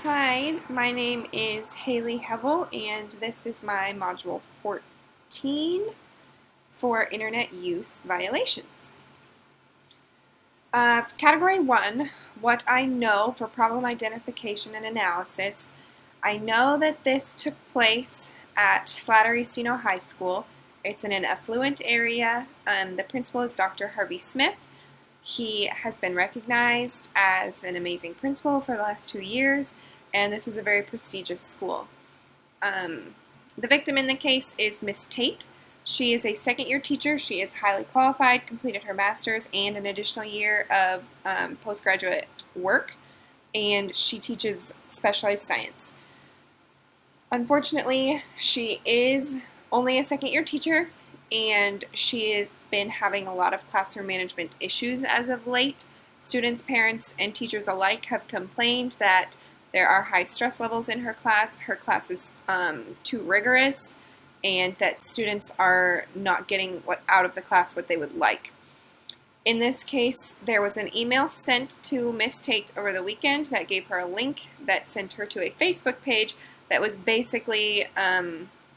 Hi, my name is Haley Hevel, and this is my Module 14 for Internet Use Violations. Category 1, what I know for problem identification and analysis. I know that this took place at Slattery-Seno High School. It's in an affluent area. The principal is Dr. Harvey Smith. He has been recognized as an amazing principal for the last 2 years, and this is a very prestigious school. The victim in the case is Miss Tate. She is a second-year teacher. She is highly qualified, completed her master's and an additional year of postgraduate work, and she teaches specialized science. Unfortunately, she is only a second-year teacher, and she has been having a lot of classroom management issues as of late. Students, parents, and teachers alike have complained that there are high stress levels in her class. Her class is too rigorous, and that students are not getting out of the class what they would like. In this case, there was an email sent to Miss Tate over the weekend that gave her a link that sent her to a Facebook page that was basically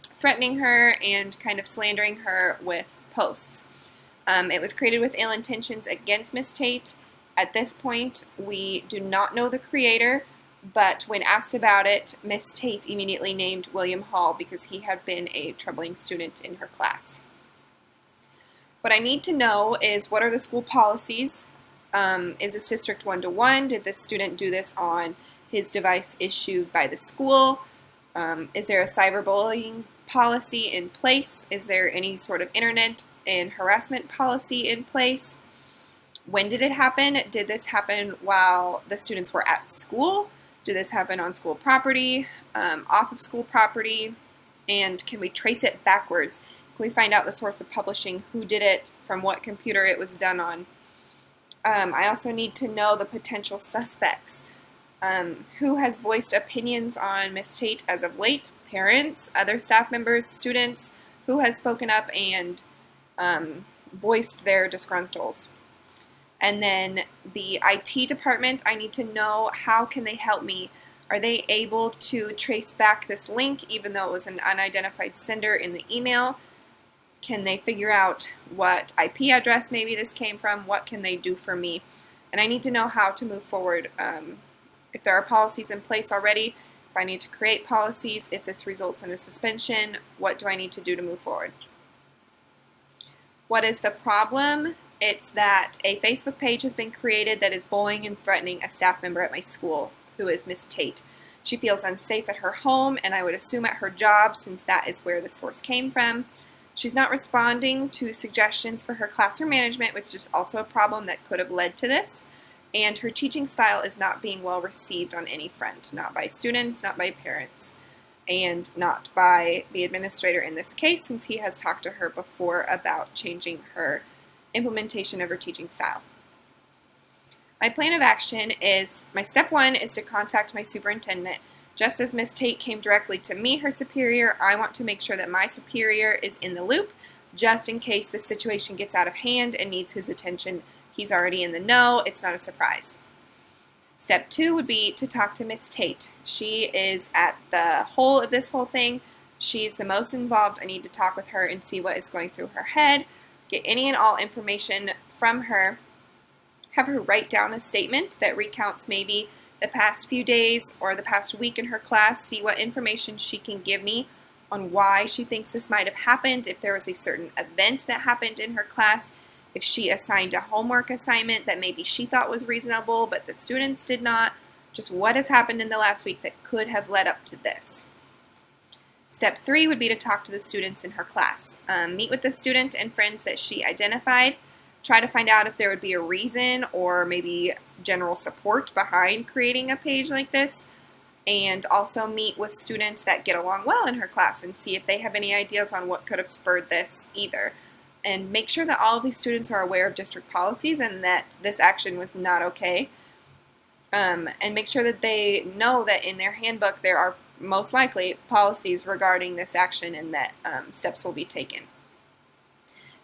threatening her and kind of slandering her with posts. It was created with ill intentions against Miss Tate. At this point, we do not know the creator, but when asked about it, Miss Tate immediately named William Hall because he had been a troubling student in her class. What I need to know is, what are the school policies? Is this district one-to-one? Did this student do this on his device issued by the school? Is there a cyberbullying policy in place? Is there any sort of internet and harassment policy in place? When did it happen? Did this happen while the students were at school? Did this happen on school property, off of school property? And can we trace it backwards? Can we find out the source of publishing, who did it, from what computer it was done on? I also need to know the potential suspects. Who has voiced opinions on Miss Tate as of late? Parents, other staff members, students. Who has spoken up and voiced their disgruntles? And then the IT department, I need to know, how can they help me? Are they able to trace back this link even though it was an unidentified sender in the email? Can they figure out what IP address maybe this came from? What can they do for me? And I need to know how to move forward. If there are policies in place already, if I need to create policies, if this results in a suspension, what do I need to do to move forward? What is the problem? It's that a Facebook page has been created that is bullying and threatening a staff member at my school, who is Miss Tate. She feels unsafe at her home, and I would assume at her job, since that is where the source came from. She's not responding to suggestions for her classroom management, which is also a problem that could have led to this. And her teaching style is not being well received on any front, not by students, not by parents, and not by the administrator in this case, since he has talked to her before about changing her implementation of her teaching style. My plan of action is, my step 1 is to contact my superintendent. Just as Miss Tate came directly to me, her superior, I want to make sure that my superior is in the loop, just in case the situation gets out of hand and needs his attention. He's already in the know, it's not a surprise. Step 2 would be to talk to Miss Tate. She is at the whole of this whole thing. She's the most involved. I need to talk with her and see what is going through her head, get any and all information from her, have her write down a statement that recounts maybe the past few days or the past week in her class, see what information she can give me on why she thinks this might have happened, if there was a certain event that happened in her class, if she assigned a homework assignment that maybe she thought was reasonable but the students did not, just what has happened in the last week that could have led up to this. Step 3 would be to talk to the students in her class. Meet with the student and friends that she identified. Try to find out if there would be a reason or maybe general support behind creating a page like this. And also meet with students that get along well in her class and see if they have any ideas on what could have spurred this either. And make sure that all of these students are aware of district policies and that this action was not okay. And make sure that they know that in their handbook there are most likely policies regarding this action and that steps will be taken.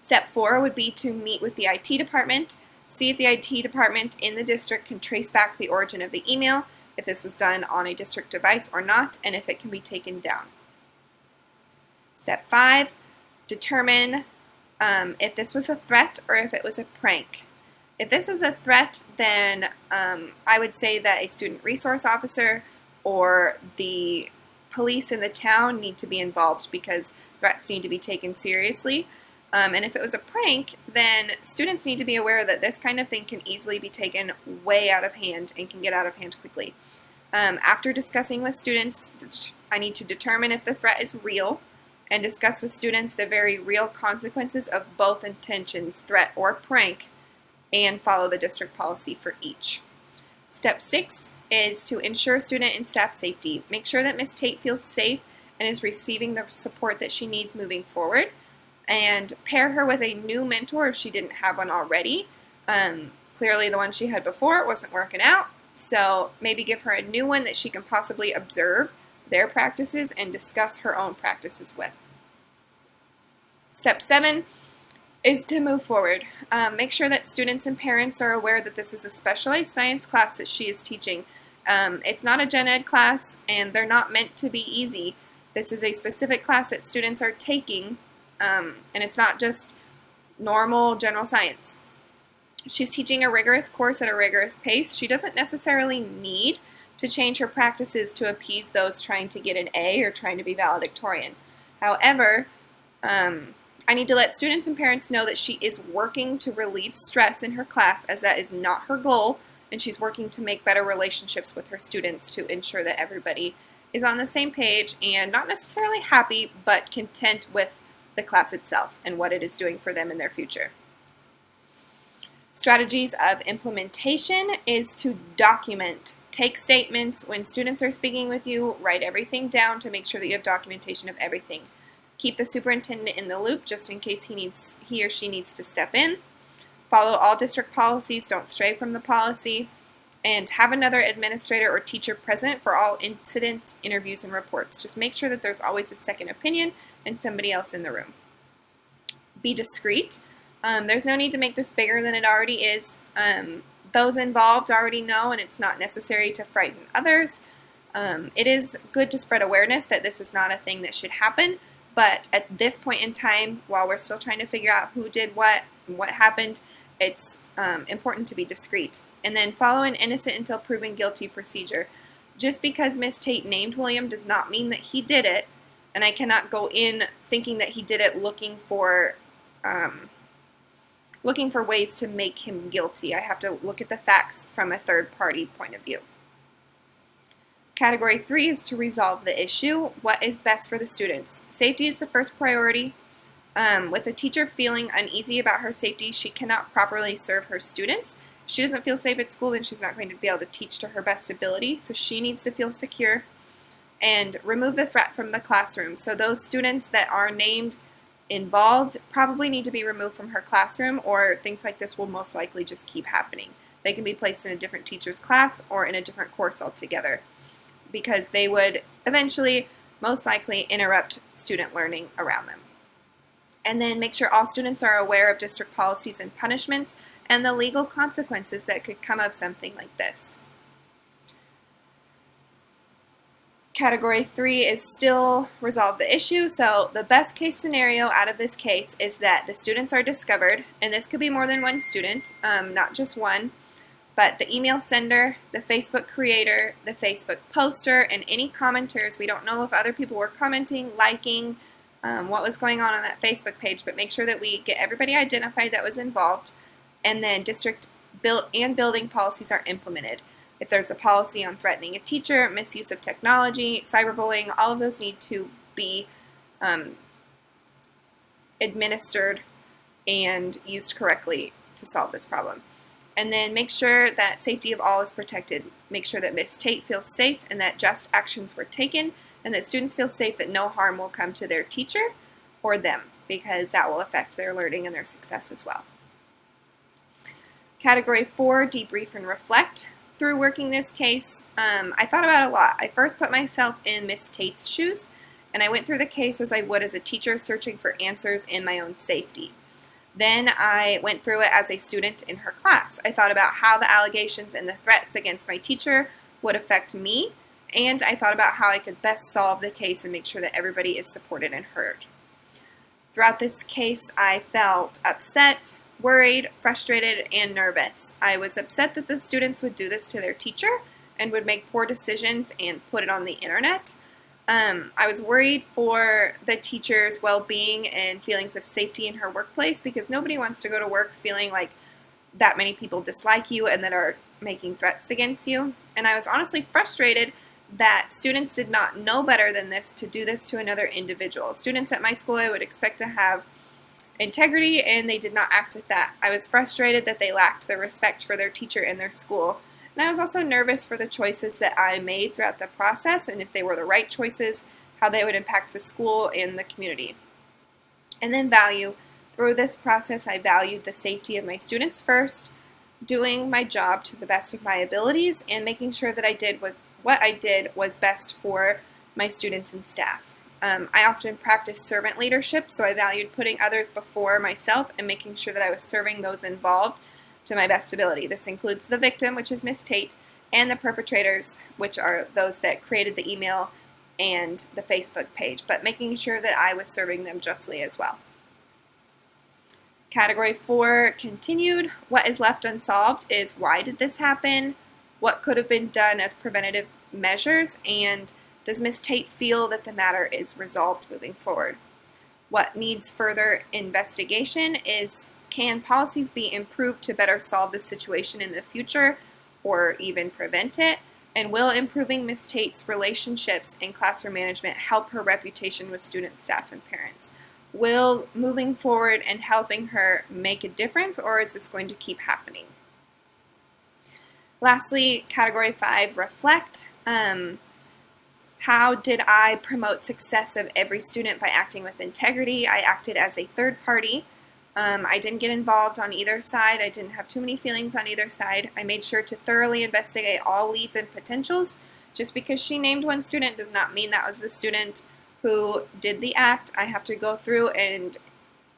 Step 4 would be to meet with the IT department, see if the IT department in the district can trace back the origin of the email, if this was done on a district device or not, and if it can be taken down. Step 5, determine if this was a threat or if it was a prank. If this is a threat, then I would say that a student resource officer or the police in the town need to be involved because threats need to be taken seriously. And if it was a prank, then students need to be aware that this kind of thing can easily be taken way out of hand and can get out of hand quickly. After discussing with students, I need to determine if the threat is real and discuss with students the very real consequences of both intentions, threat or prank, and follow the district policy for each. Step 6 is to ensure student and staff safety. Make sure that Ms. Tate feels safe and is receiving the support that she needs moving forward. And pair her with a new mentor if she didn't have one already. Clearly the one she had before wasn't working out, so maybe give her a new one that she can possibly observe their practices and discuss her own practices with. Step 7 is to move forward. Make sure that students and parents are aware that this is a specialized science class that she is teaching. It's not a gen ed class, and they're not meant to be easy. This is a specific class that students are taking, and it's not just normal general science. She's teaching a rigorous course at a rigorous pace. She doesn't necessarily need to change her practices to appease those trying to get an A or trying to be valedictorian. However, I need to let students and parents know that she is working to relieve stress in her class, as that is not her goal, and she's working to make better relationships with her students to ensure that everybody is on the same page and not necessarily happy, but content with the class itself and what it is doing for them in their future. Strategies of implementation is to document. Take statements. When students are speaking with you, write everything down to make sure that you have documentation of everything. Keep the superintendent in the loop just in case he or she needs to step in. Follow all district policies. Don't stray from the policy. And have another administrator or teacher present for all incident interviews and reports. Just make sure that there's always a second opinion and somebody else in the room. Be discreet. There's no need to make this bigger than it already is. Those involved already know, and it's not necessary to frighten others. It is good to spread awareness that this is not a thing that should happen, but at this point in time, while we're still trying to figure out who did what and what happened, it's important to be discreet. And then follow an innocent until proven guilty procedure. Just because Miss Tate named William does not mean that he did it, and I cannot go in thinking that he did it looking for ways to make him guilty. I have to look at the facts from a third-party point of view. Category 3 is to resolve the issue. What is best for the students? Safety is the first priority. With a teacher feeling uneasy about her safety, she cannot properly serve her students. If she doesn't feel safe at school, then she's not going to be able to teach to her best ability, so she needs to feel secure. And remove the threat from the classroom. So those students that are named involved probably need to be removed from her classroom, or things like this will most likely just keep happening. They can be placed in a different teacher's class or in a different course altogether, because they would eventually most likely interrupt student learning around them. And then make sure all students are aware of district policies and punishments and the legal consequences that could come of something like this. Category 3 is still resolve the issue. So the best case scenario out of this case is that the students are discovered, and this could be more than one student, not just one, but the email sender, the Facebook creator, the Facebook poster, and any commenters. We don't know if other people were commenting, liking, what was going on that Facebook page, but make sure that we get everybody identified that was involved, and then district and building policies are implemented. If there's a policy on threatening a teacher, misuse of technology, cyberbullying, all of those need to be administered and used correctly to solve this problem. And then make sure that safety of all is protected. Make sure that Ms. Tate feels safe and that just actions were taken, and that students feel safe that no harm will come to their teacher or them, because that will affect their learning and their success as well. Category 4, debrief and reflect. Through working this case, I thought about it a lot. I first put myself in Miss Tate's shoes, and I went through the case as I would as a teacher searching for answers in my own safety. Then I went through it as a student in her class. I thought about how the allegations and the threats against my teacher would affect me, and I thought about how I could best solve the case and make sure that everybody is supported and heard. Throughout this case, I felt upset, worried, frustrated, and nervous. I was upset that the students would do this to their teacher and would make poor decisions and put it on the internet. I was worried for the teacher's well-being and feelings of safety in her workplace, because nobody wants to go to work feeling like that many people dislike you and that are making threats against you. And I was honestly frustrated that students did not know better than this to do this to another individual. Students at my school I would expect to have integrity, and they did not act with that. I was frustrated that they lacked the respect for their teacher and their school. And I was also nervous for the choices that I made throughout the process, and if they were the right choices, how they would impact the school and the community. And then value. Through this process, I valued the safety of my students first, doing my job to the best of my abilities, and making sure that what I did was best for my students and staff. I often practiced servant leadership, so I valued putting others before myself and making sure that I was serving those involved to my best ability. This includes the victim, which is Miss Tate, and the perpetrators, which are those that created the email and the Facebook page, but making sure that I was serving them justly as well. Category 4, continued. What is left unsolved is why did this happen? What could have been done as preventative measures? And does Ms. Tate feel that the matter is resolved moving forward? What needs further investigation is, can policies be improved to better solve this situation in the future or even prevent it? And will improving Ms. Tate's relationships and classroom management help her reputation with students, staff, and parents? Will moving forward and helping her make a difference, or is this going to keep happening? Lastly, category 5, reflect. How did I promote success of every student by acting with integrity? I acted as a third party. I didn't get involved on either side. I didn't have too many feelings on either side. I made sure to thoroughly investigate all leads and potentials. Just because she named one student does not mean that was the student who did the act. I have to go through and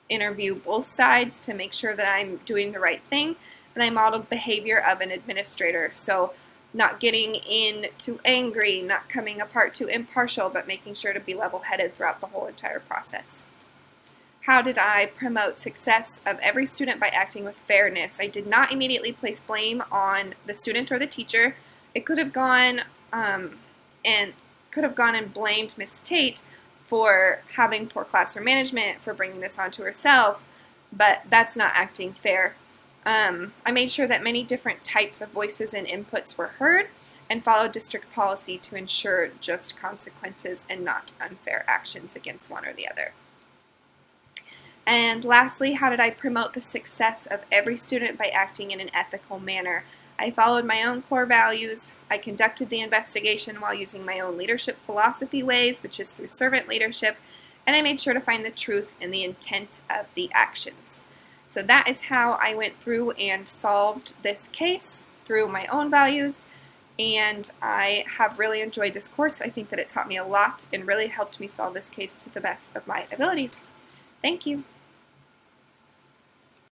interview both sides to make sure that I'm doing the right thing. And I modeled behavior of an administrator. So not getting in too angry, not coming apart too impartial, but making sure to be level-headed throughout the whole entire process. How did I promote success of every student by acting with fairness? I did not immediately place blame on the student or the teacher. It could have gone and blamed Miss Tate for having poor classroom management, for bringing this onto herself, but that's not acting fair. I made sure that many different types of voices and inputs were heard and followed district policy to ensure just consequences and not unfair actions against one or the other. And lastly, how did I promote the success of every student by acting in an ethical manner? I followed my own core values. I conducted the investigation while using my own leadership philosophy ways, which is through servant leadership, and I made sure to find the truth in the intent of the actions. So that is how I went through and solved this case through my own values, and I have really enjoyed this course. I think that it taught me a lot and really helped me solve this case to the best of my abilities. Thank you.